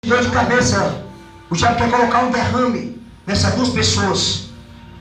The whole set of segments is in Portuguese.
dor de cabeça. O diabo quer colocar um derrame nessas duas pessoas.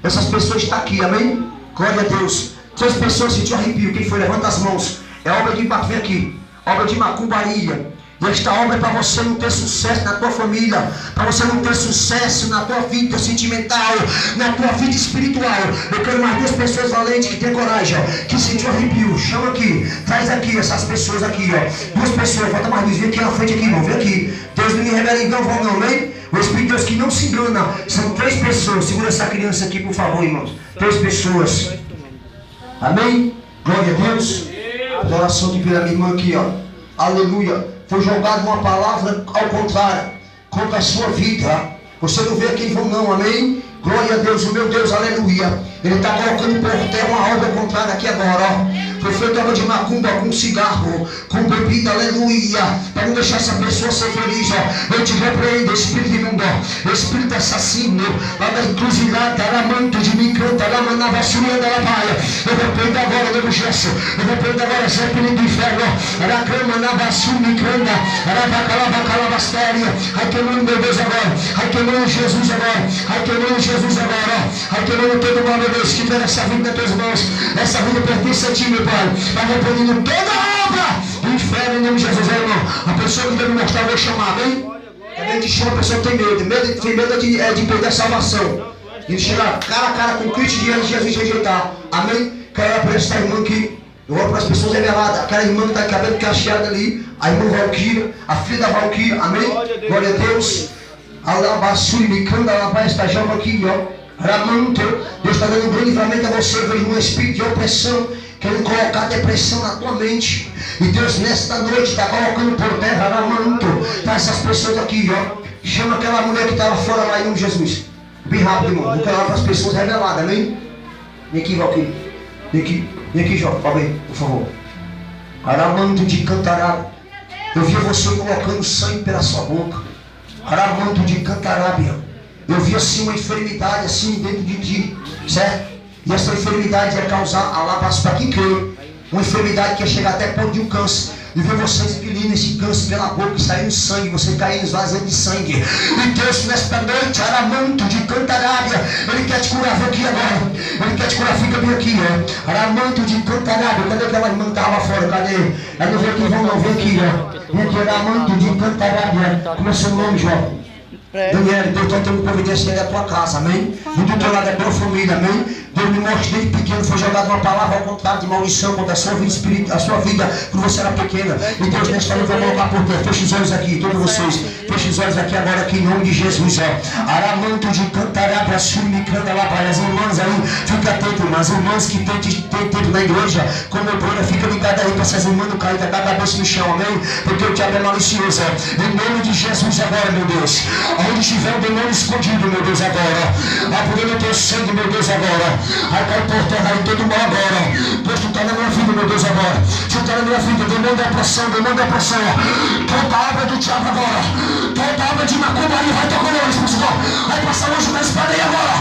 Essas pessoas estão aqui, amém? Glória a Deus. 3 pessoas sentiu arrepio. Quem foi? Levanta as mãos. É obra de macumba, vem aqui. Obra de macumbaria. E esta obra é para você não ter sucesso na tua família, para você não ter sucesso na tua vida sentimental, na tua vida espiritual. Eu quero mais 2 pessoas valentes que tem coragem, ó, que sentiu arrepio. Chama aqui, traz aqui essas pessoas aqui, ó. 2 pessoas, falta mais 2. Vem aqui na frente aqui, irmão, vem aqui. Deus não me revela em vão não, amém? O Espírito de Deus que não se engana. São 3 pessoas. Segura essa criança aqui, por favor, irmãos. 3 pessoas. Amém? Glória a Deus. Adoração de pela minha irmã aqui, ó. Aleluia. Foi jogada uma palavra ao contrário, contra a sua vida. Você não vê aqui em vão não, amém? Glória a Deus, o meu Deus, aleluia. Ele está colocando por terra uma obra contrária aqui agora, ó. Foi feita obra de macumba com cigarro, com bebida, aleluia. Para não deixar essa pessoa ser feliz, ó. Eu te repreendo, espírito imundo, espírito assassino, lá da encruzilhada, alamanto de me canta, alamanava surianda, alabaia. Eu repreendo agora, nego gesso. Eu repreendo agora, serpente do inferno. Aracama, navasu, me canta, arabacalava, calabastéria. Ai queimando meu Deus agora, ai queimando Jesus agora, ai queimando Jesus agora, ai queimando todo mal, meu Deus, que tem essa vida nas tuas mãos. Essa vida pertence a ti, meu Pai. Está repreendendo toda a obra do inferno em nome de Jesus, irmão. A pessoa que deve mostrar, eu vou chamar, amém? Quando a gente chama, a pessoa tem medo. Tem medo de perder a salvação. De chegar cara a cara com Cristo diante de Jesus e rejeitar. Amém? Quero para essa irmã aqui. Eu vou para as pessoas reveladas. Aquela irmã que está com cabelo cacheado ali. A irmã Valquíria, a filha da Valquíria. Amém? Glória a Deus. Alabaçuri, me canta, alabai esta jovem aqui, ó. Ramanto, Deus está dando um grande livramento a você, vejo um espírito de opressão, querendo colocar depressão na tua mente. E Deus nesta noite está colocando por terra, Ramanto, para essas pessoas aqui, ó. Chama aquela mulher que estava fora lá em nome de Jesus. Bem rápido, irmão. Vou falar para as pessoas reveladas, amém? Vem aqui, Valquíria. Vem aqui, Jó. Fala aí, por favor. Aramanto de Cantarábia. Eu vi você colocando sangue pela sua boca. Aramanto de Cantarábia. Eu vi assim uma enfermidade assim dentro de ti, certo? E essa enfermidade ia causar alabas para quem crê. Uma enfermidade que ia chegar até ponto de um câncer. E ver você expelindo esse câncer pela boca e saindo sangue, você caindo esvaziando de sangue. E Deus nesta noite, Aramanto de Cantarábia, Ele quer te curar, vem aqui agora. Ele quer te curar, fica bem aqui, ó. Aramanto de Cantarábia, cadê aquela irmã que estava lá fora? Cadê? Ela não vem aqui, não, vem aqui, ó. Vem aqui, Aramanto de Cantarábia. Como é seu nome, Jó? Daniel, Deus está tendo providência da tua casa, amém? E do teu lado da tua família, amém? Deus me mostra desde pequeno, foi jogada uma palavra ao contrário de maldição contra a sua vida espiritual, a sua vida quando você era pequena. E Deus nesta noite vai colocar por terra. Feche os olhos aqui, todos vocês. Feche os olhos aqui agora, aqui em nome de Jesus, ó. Aramanto de Cantarábia, Surmicanda lá para as irmãs aí. Fica atento, irmãs. Irmãs que tem tempo na igreja, como eu plano, fica ligado aí para essas irmãs não caírem da cabeça no chão, amém? Porque o diabo é malicioso, ó. Em nome de Jesus agora, meu Deus. Onde estiver o demônio escondido, meu Deus, agora. Apurando o teu sangue, meu Deus, agora. Ai, cai por terra aí todo mal agora. Deus, tu está na minha vida, meu Deus, agora. Tu está na minha vida, demônio da opressão, demônio da opressão. Toda a obra do diabo agora. Toda a obra de macumba aí, vai tocando hoje, pessoal. Vai passar hoje na espada aí agora.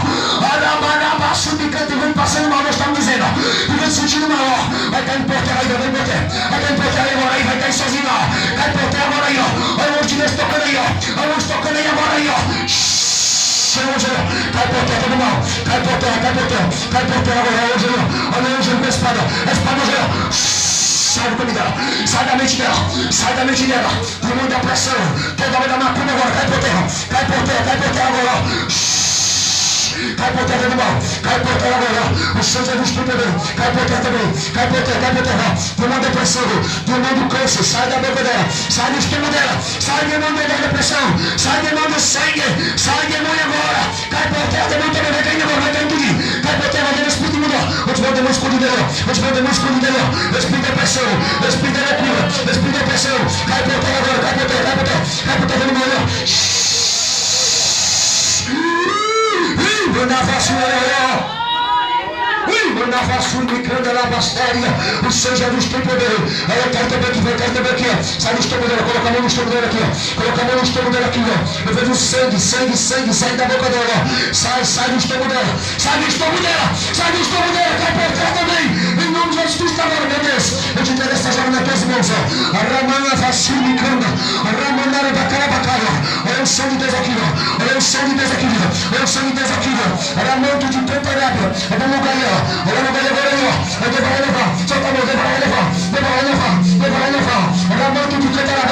Arabaraba, subicante, vem passando mal, nós estamos dizendo. E vem sentindo maior. Vai cair por terra aí, vai por terra. Vai cair por terra aí agora, aí, vai cair sozinho, ó. Cai por terra agora aí, ó. Olha o monte de Deus tocando aí, ó. Olha o monte tocando aí agora aí, ó. Cai por terra, todo mal. Cai por terra, cai por terra. Cai por terra agora, olha o Angelino. Olha o Angelino com a espada. A espada, Angelino. Sai do caminho dela. Sai da mente dela. Sai da mente dela. Demônio da pressão. Toda hora da macumba agora. Cai por terra. Cai por terra, cai por terra agora. Cai por terra do mal. Cai por terra agora. O sangue é do Espírito também. Cai por terra também. Cai por terra, cai por terra. Demônio da depressão. Demônio do câncer. Sai da boca dela. Sai do esquema dela. Sai demônio da depressão. Sai demônio do sangue. Sai demônio agora. Cai por terra, demônio também. Vai caindo agora. Vai caindo tudo. Cai por terra, vai caindo o Espírito imundo. Onde vai o demônio escondido dela. Onde vai o demônio escondido dela. Espírito da depressão. Espírito da loucura. Espírito da depressão. Cai por terra agora. Cai por terra, cai por terra. Cai por terra, demônio. O Senhor Jesus tem poder. Aí eu quero também aqui, eu quero também aqui, ó. Sai do estômago dela, coloca a mão no estômago dela aqui, ó. Coloca a mão no estômago dela aqui, ó. Eu vejo sangue, sai da boca dela, ó. Sai do estômago dela, sai do estômago dela, sai do estômago dela, cai por terra também. Em nome de Jesus Cristo agora, meu Deus. Eu te entrego essa jovem nas tuas mãos, ó. A Ramana Vassuricanda, a Ramanara da Carabacaia, unção de Deus aqui, olha a unção de Deus aqui, olha a manto de cantarábia, olha o lugar aí, olha o lugar agora aí, olha Deus vai levar, solta a mão, Deus vai levar, Deus vai levar, Deus vai levar, olha a manto de cantarábia,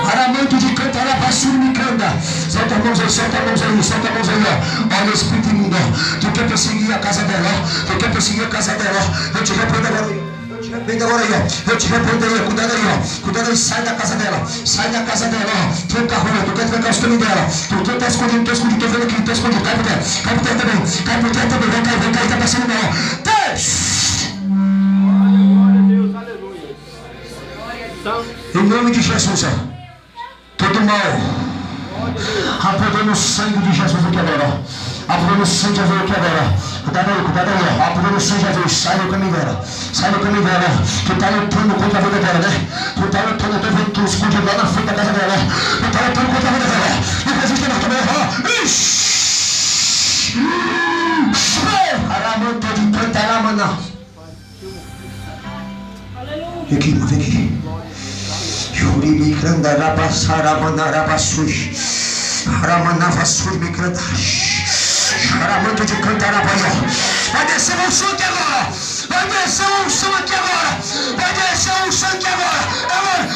Aramanto de cantaraba surmicanda. Solta a mãos aí, solta a mãos aí, solta a mãos aí, ó. Olha o espírito imundo, ó. Tu quer perseguir a casa dela, ó. Tu quer perseguir a casa dela, ó. Eu te repreendo agora aí. Eu te repreendo agora aí, ó. Eu te repreendo aí, ó. Cuidado aí, ó. Cuidado aí, sai da casa dela. Sai da casa dela, ó. Tranca a rua, tu quer trancar os caminhos dela. Tu tá escondido, tô escondido, tô vendo aqui, tô escondido. Cai por terra. Cai por terra também. Cai por terra também. Vem cair, tá passando mal, ó. Em nome de Jesus, ó. Todo mal, apodando o sangue de Jesus aqui agora, apodando o sangue de Jesus aqui agora, cuidado aí, apodando o sangue de Jesus, sai do caminho dela, tu tá lutando contra a vida dela, né? Tu tá lutando, eu tô vendo tu escondido lá na frente da casa dela, tu tá lutando contra a vida dela, não resiste não, também, Aramanto de cantaramana. Vem aqui, vem aqui. Yuri Mikranda Rabasara Manarabasui Ramanavasur Mikranda Aramanto de Cantarabaia. Vai descer um som aqui agora. Vai descer um som aqui agora. Vai descer um som aqui agora. Agora.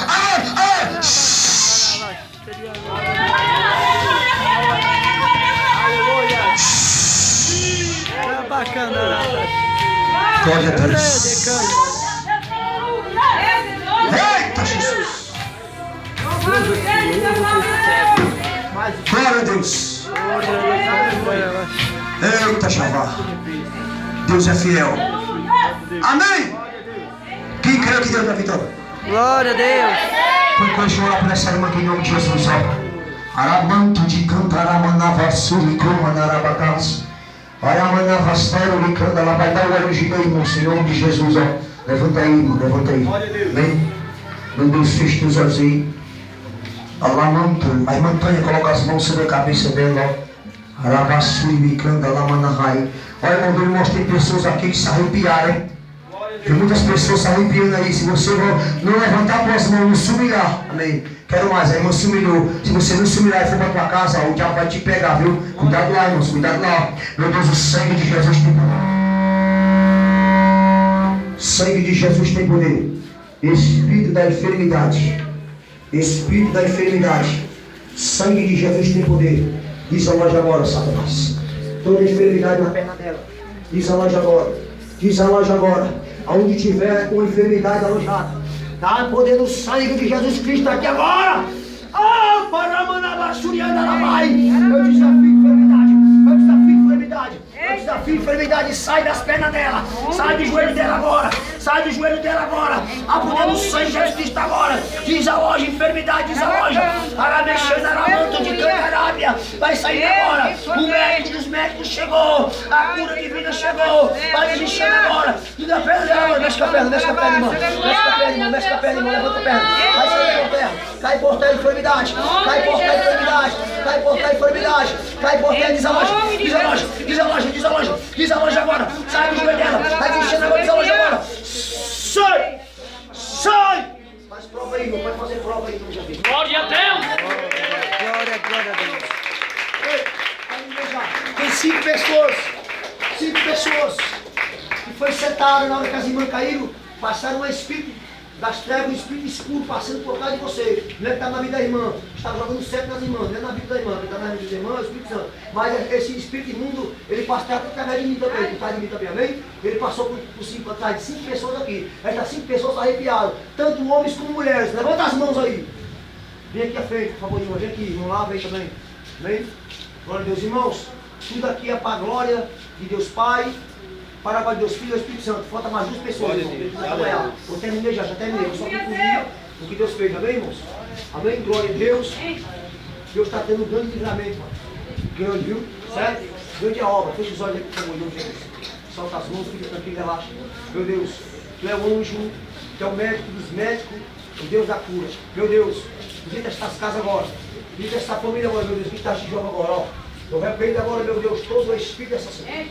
Glória a Deus. Eita, Jesus. Glória a Deus. Eita, Shavá. Deus é fiel. Amém. Quem crê que Deus é vitória? Glória a Deus. Quando eu chorar por essa irmã aqui em nome de Jesus, ó. Aramanto de Cantaramanavasuri Comanarabacas. Aramanavastero e Canda, ela vai dar o olho gigante, irmão, em nome de Jesus, ó. Levanta aí, irmão, levanta aí. Vem. Meu Deus, fecha os olhos aí. Alamanto, a irmã Tânia coloca as mãos sobre a cabeça dela, ó. Arabassui, Micanda, Lamanahai. Olha, irmão, Deus mostra, tem pessoas aqui que se arrepiaram. Tem muitas pessoas se arrepiando aí. Se você não levantar as mãos, não se humilhar. Amém. Quero mais, a irmã se humilhou. Se você não se humilhar e for para tua casa, ó, o diabo vai te pegar, viu? Cuidado lá, irmãos, cuidado lá. Meu Deus, o sangue de Jesus tem poder. Sangue de Jesus tem poder. Espírito da enfermidade. Espírito da enfermidade. Sangue de Jesus tem poder. Desaloja agora, Satanás. Toda enfermidade na perna dela. Desaloja agora. Desaloja agora. Aonde tiver com enfermidade alojada. Dá poder do sangue de Jesus Cristo aqui agora. Ah, Paramanabachuriandarabai. Eu desafio enfermidade. Eu desafio enfermidade. Eu desafio enfermidade. Sai das pernas dela. Sai do joelho dela agora. Sai do joelho dela agora. A poder do sangue de Jesus Cristo agora. Desaloja enfermidade. Desaloja. Aramexendo aramanto de Cantarábia. Vai sair agora. O médico dos médicos chegou. A cura divina chegou. Vai desmexendo agora. Diga a perna dela agora. Mexe com a perna, mexe com a perna, irmão. Mexe com a perna, irmão. Mexe com a perna, irmão. Levanta a perna. Vai sair por terra. Cai por terra enfermidade. Cai por terra enfermidade. Cai por terra enfermidade. Cai por terra desaloja. Desaloja. Desaloja. Desaloja. Desaloja agora. Sai do joelho dela. Vai desmexendo agora. Desaloja agora. Sai! Sai! Faz prova aí, irmão. Vai fazer prova aí, irmão. Glória a Deus! Glória a Deus! Tem 5 pessoas que foi sentado na hora que as irmãs caíram, passaram um espírito das trevas, um espírito escuro passando por trás de você. Não é que está na vida da irmã, estava jogando certo nas irmãs, não é na vida da irmã, está na vida da irmã, é o Espírito Santo. Mas esse espírito imundo, ele passa através de mim também, por trás de mim também, amém? Ele passou por trás de 5 pessoas aqui. Estas 5 pessoas arrepiaram, tanto homens como mulheres. Levanta as mãos aí. Vem aqui à frente, por favor, irmão. Vem aqui, irmão lá, vem também. Amém? Glória a Deus, irmãos. Tudo aqui é para a glória de Deus Pai, para a glória de Deus Filho e Espírito Santo. Falta mais 2 pessoas, irmão. Eu terminei já terminei. Eu só concluí o que Deus fez, amém, irmãos? Amém? Glória a Deus. Deus está tendo um grande livramento, mano. Grande, viu? Certo? Grande a obra. Fecha os olhos aqui, por favor, Deus, Jesus. Solta as mãos, fica tranquilo, relaxa. Meu Deus, Tu é o anjo, Tu é o médico dos médicos, o Deus da cura. Meu Deus, visita estas casas agora. Visita essa família agora, meu Deus. Visita a Chijoba agora, ó. Eu repreendo agora, meu Deus, todo o espírito dessa cidade.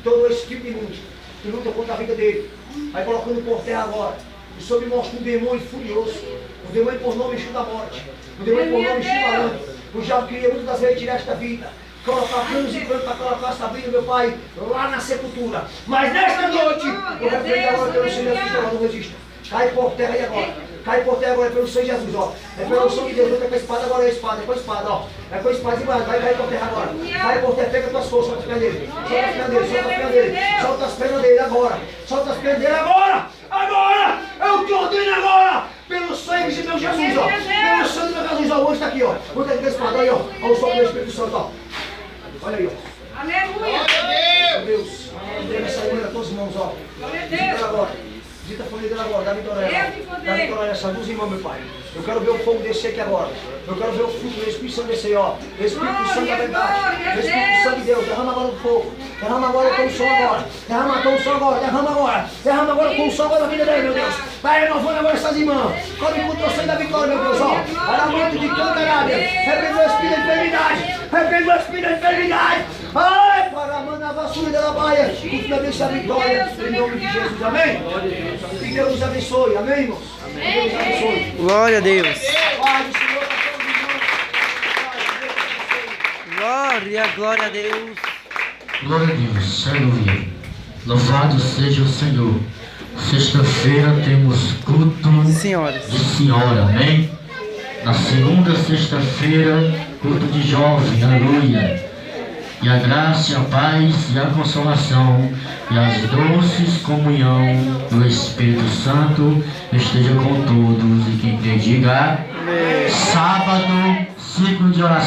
Todo o espírito imundo que luta contra a vida dele. Vai colocando por terra agora. O Senhor me mostra um demônio furioso. Um demônio por nome Exu da morte. Um demônio por nome Exu Malandro. O diabo queria muitas das vezes tirar esta vida. Colocar planos e planos para colocar essa vida, meu Pai, lá na sepultura. Mas nesta noite, eu repreendo agora pelo Senhor Jesus, não resista. Cai por terra aí agora. Cai por terra agora, é pelo Senhor Jesus, ó. É pelo Senhor de Deus, não é com a espada, agora é a espada, é com a espada, ó. É com a espada e vai cair por terra agora. Cai por terra, pega tuas forças, solta as pernas dele. Solta as pernas dele, solta as pernas dele. Solta as pernas dele agora. Solta as pernas dele agora. Agora! Eu te ordeno agora! Pelo sangue de meu Jesus, ó. Pelo sangue de meu Jesus, ó. O anjo está aqui, ó. O anjo está aqui com a espada, aí, ó. Olha o sol do Espírito Santo, ó. Olha aí, ó. Aleluia! Meu Deus! Entrega essa mulher nas tuas mãos, ó. Visita ela agora. Visita a família dela agora. Dá vitória a ela. Dá vitória a essa luz, irmão, meu Pai. Eu quero ver o fogo descer aqui agora. Eu quero ver o fruto do Espírito Santo descer, ó. Espírito Santo da verdade. Espírito Santo de Deus. Derrama agora o fogo. Derrama agora com o som agora. Derrama com o som agora. Derrama agora. Derrama agora com o som agora na vida dele, meu Deus. Vai renovando agora essas irmãs. Come com o teu sangue da vitória, meu Deus, ó. Aramante de Cantarábia. Repreende o espírito da enfermidade. Repreende o espírito da enfermidade. Ai, para mandar a vassoura da baia. Que tu abençoe a vitória. Em nome de Jesus. Amém? Que Deus nos abençoe. Amém, irmãos? Deus nos abençoe. Glória a Deus. Pai do Senhor, Glória, glória a Deus. Glória a Deus, aleluia. Louvado seja o Senhor. Sexta-feira temos culto Senhoras. de senhora, amém? Na segunda sexta-feira, culto de jovem, aleluia. E a graça, a paz e a consolação e as doces comunhão do Espírito Santo esteja com todos. E quem crê diga, sábado, ciclo de oração.